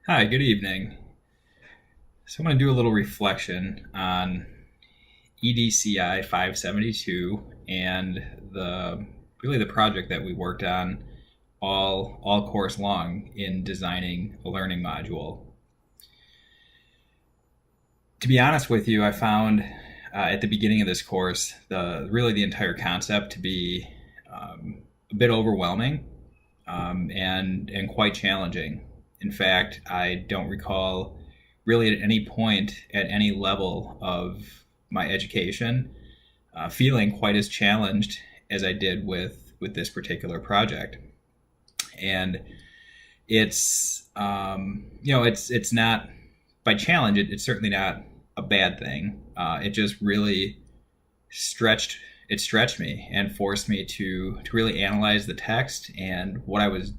Hi, good evening. So I'm going to do a little reflection on EDCI 572 and the project that we worked on all course long in designing a learning module. To be honest with you, I found at the beginning of this course the entire concept to be a bit overwhelming and quite challenging. In fact, I don't recall really at any point at any level of my education feeling quite as challenged as I did with this particular project. And it's not by challenge. It's certainly not a bad thing. It just really stretched it stretched me and forced me to really analyze the text and what I was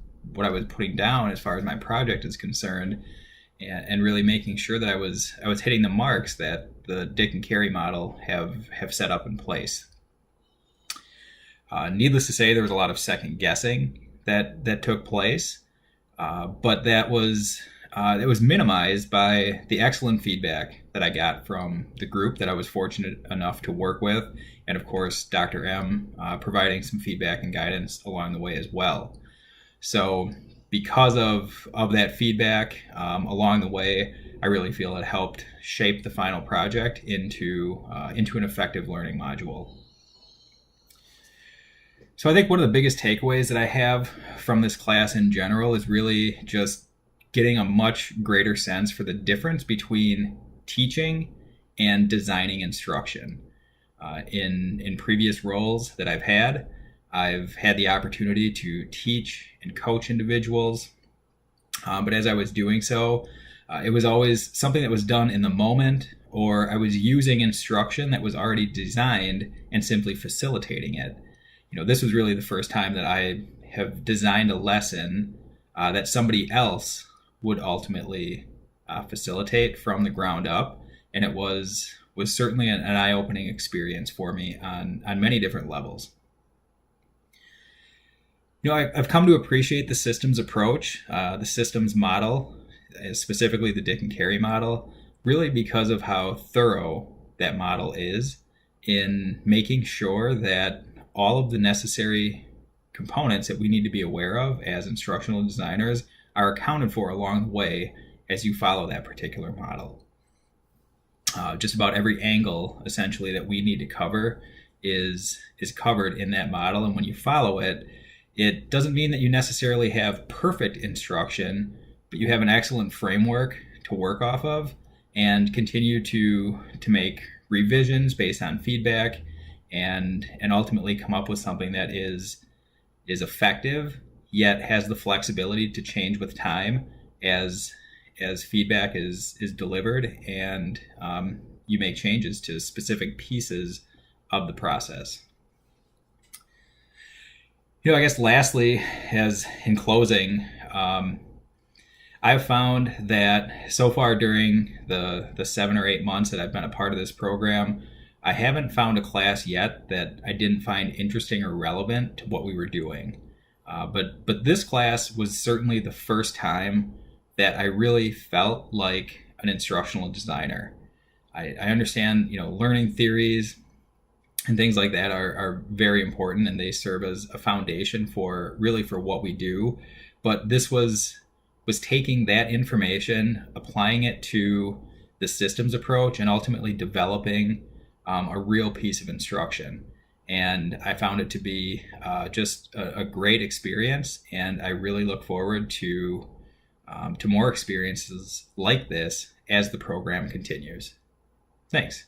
putting down as far as my project is concerned, and really making sure that I was hitting the marks that the Dick and Carey model have set up in place. Needless to say, there was a lot of second guessing that took place, but it was minimized by the excellent feedback that I got from the group that I was fortunate enough to work with, and of course Dr. M providing some feedback and guidance along the way as well. So because of that feedback along the way, I really feel it helped shape the final project into an effective learning module. So I think one of the biggest takeaways that I have from this class in general is really just getting a much greater sense for the difference between teaching and designing instruction. In previous roles that I've had the opportunity to teach and coach individuals, but as I was doing so, it was always something that was done in the moment, or I was using instruction that was already designed and simply facilitating it. This was really the first time that I have designed a lesson that somebody else would ultimately facilitate from the ground up, and it was certainly an eye-opening experience for me on many different levels. I've come to appreciate the systems approach, the systems model, specifically the Dick and Carey model, really because of how thorough that model is in making sure that all of the necessary components that we need to be aware of as instructional designers are accounted for along the way as you follow that particular model. Just about every angle, essentially, that we need to cover is covered in that model, and when you follow it, it doesn't mean that you necessarily have perfect instruction, but you have an excellent framework to work off of and continue to make revisions based on feedback and ultimately come up with something that is effective, yet has the flexibility to change with time as feedback is delivered, and you make changes to specific pieces of the process. I guess lastly, as in closing, I've found that so far during the 7 or 8 months that I've been a part of this program, I haven't found a class yet that I didn't find interesting or relevant to what we were doing. But this class was certainly the first time that I really felt like an instructional designer. I understand, learning theories and things like that are very important, and they serve as a foundation for what we do. But this was taking that information, applying it to the systems approach, and ultimately developing a real piece of instruction. And I found it to be just a great experience, and I really look forward to more experiences like this as the program continues. Thanks.